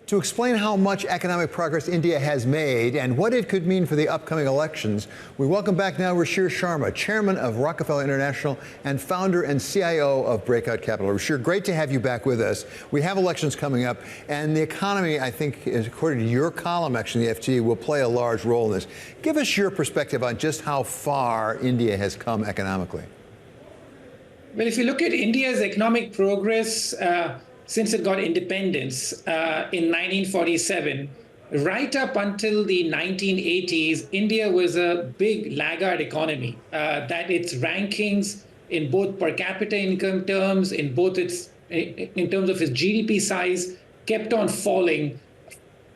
To explain how much economic progress India has made and what it could mean for the upcoming elections, we welcome back now Ruchir Sharma, chairman of Rockefeller International and founder and CIO of Breakout Capital. Ruchir, great to have you back with us. We have elections coming up, and the economy, I think, according to your column, actually, the FT, will play a large role in this. Give us your perspective on just how far India has come economically. Well, if you look at India's economic progress, since it got independence in 1947, right up until the 1980s, India was a big laggard economy. That its rankings in both per capita income terms, in terms of its GDP size, kept on falling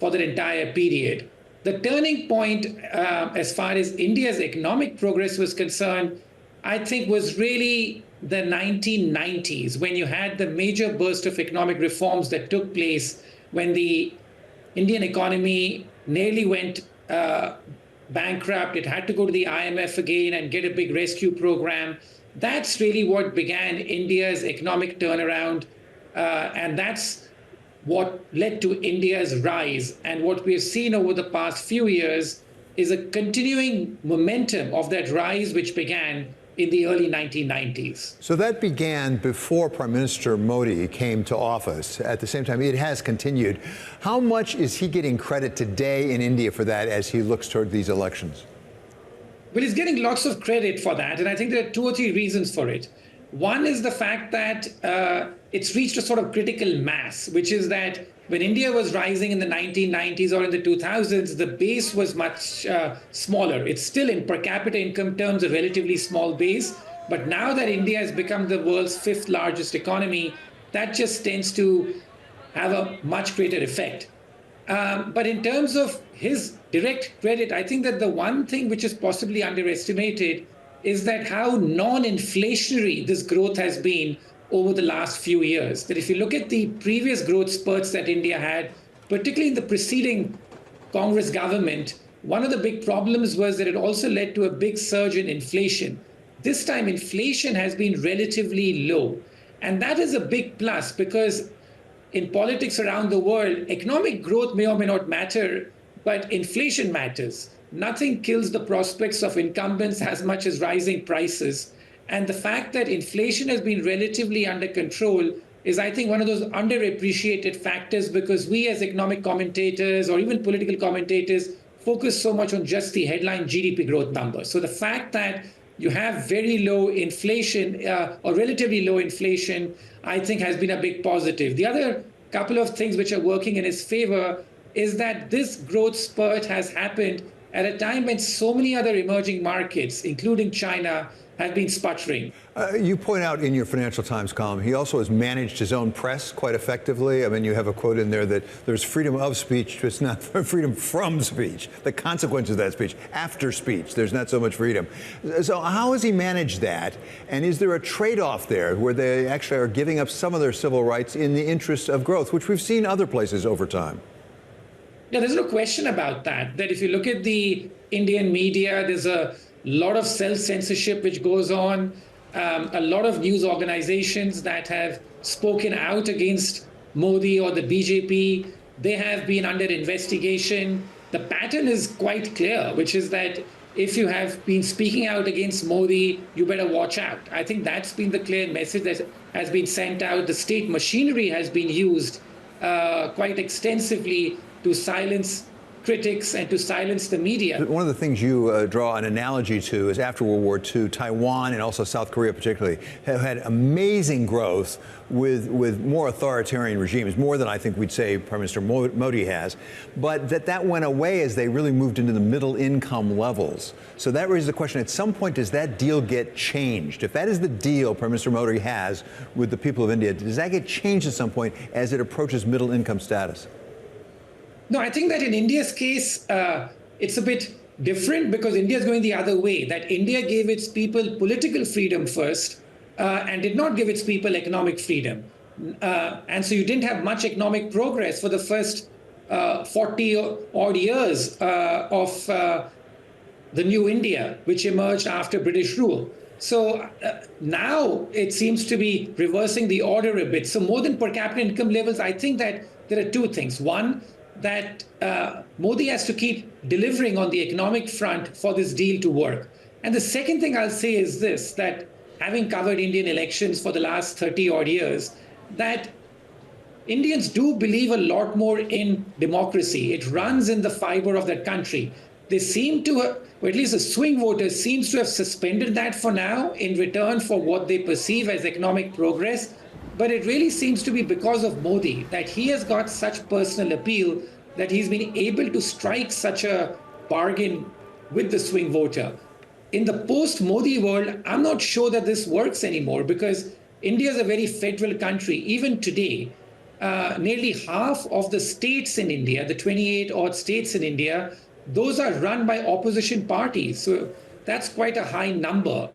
for that entire period. The turning point, as far as India's economic progress was concerned, I think was really the 1990s, when you had the major burst of economic reforms that took place when the Indian economy nearly went bankrupt. It had to go to the IMF again and get a big rescue program. That's really what began India's economic turnaround, and that's what led to India's rise. And what we've seen over the past few years is a continuing momentum of that rise, which began in the early 1990s. So that began before Prime Minister Modi came to office. At the same time, it has continued. How much is he getting credit today in India for that as he looks toward these elections? Well, he's getting lots of credit for that, and I think there are two or three reasons for it. One is the fact that it's reached a sort of critical mass, which is that when India was rising in the 1990s or in the 2000s, the base was much smaller. It's still, in per capita income terms, a relatively small base. But now that India has become the world's fifth largest economy, that just tends to have a much greater effect. But in terms of his direct credit, I think that the one thing which is possibly underestimated is that how non-inflationary this growth has been over the last few years. That if you look at the previous growth spurts that India had, particularly in the preceding Congress government, one of the big problems was that it also led to a big surge in inflation. This time, inflation has been relatively low. And that is a big plus, because in politics around the world, economic growth may or may not matter, but inflation matters. Nothing kills the prospects of incumbents as much as rising prices. And the fact that inflation has been relatively under control is, I think, one of those underappreciated factors, because we as economic commentators or even political commentators focus so much on just the headline GDP growth numbers. So the fact that you have very low inflation or relatively low inflation, I think, has been a big positive. The other couple of things which are working in his favor is that this growth spurt has happened at a time when so many other emerging markets, including China, have been sputtering. You point out in your Financial Times column, he also has managed his own press quite effectively. I mean, you have a quote in there that there's freedom of speech, it's not freedom from speech. The consequences of that speech, after speech, there's not so much freedom. So how has he managed that? And is there a trade-off there where they actually are giving up some of their civil rights in the interest of growth, which we've seen other places over time? Yeah, there's no question about that. That if you look at the Indian media, there's a lot of self-censorship which goes on. A lot of news organizations that have spoken out against Modi or the BJP, they have been under investigation. The pattern is quite clear, which is that if you have been speaking out against Modi, you better watch out. I think that's been the clear message that has been sent out. The state machinery has been used quite extensively to silence critics and to silence the media. One of the things you draw an analogy to is after World War II, Taiwan and also South Korea particularly have had amazing growth with more authoritarian regimes, more than I think we'd say Prime Minister Modi has, but that went away as they really moved into the middle income levels. So that raises the question, at some point, does that deal get changed? If that is the deal Prime Minister Modi has with the people of India, does that get changed at some point as it approaches middle income status? No, I think that in India's case, it's a bit different, because India is going the other way, that India gave its people political freedom first and did not give its people economic freedom. And so you didn't have much economic progress for the first 40 odd years of the new India, which emerged after British rule. So now it seems to be reversing the order a bit. So more than per capita income levels, I think that there are two things. One, that Modi has to keep delivering on the economic front for this deal to work. And the second thing I'll say is this, that having covered Indian elections for the last 30 odd years, that Indians do believe a lot more in democracy. It runs in the fiber of that country. They seem to, or at least the swing voters seems to have suspended that for now in return for what they perceive as economic progress. But it really seems to be because of Modi that he has got such personal appeal that he's been able to strike such a bargain with the swing voter. In the post-Modi world, I'm not sure that this works anymore because India is a very federal country. Even today, nearly half of the states in India, the 28 odd states in India, those are run by opposition parties. So that's quite a high number.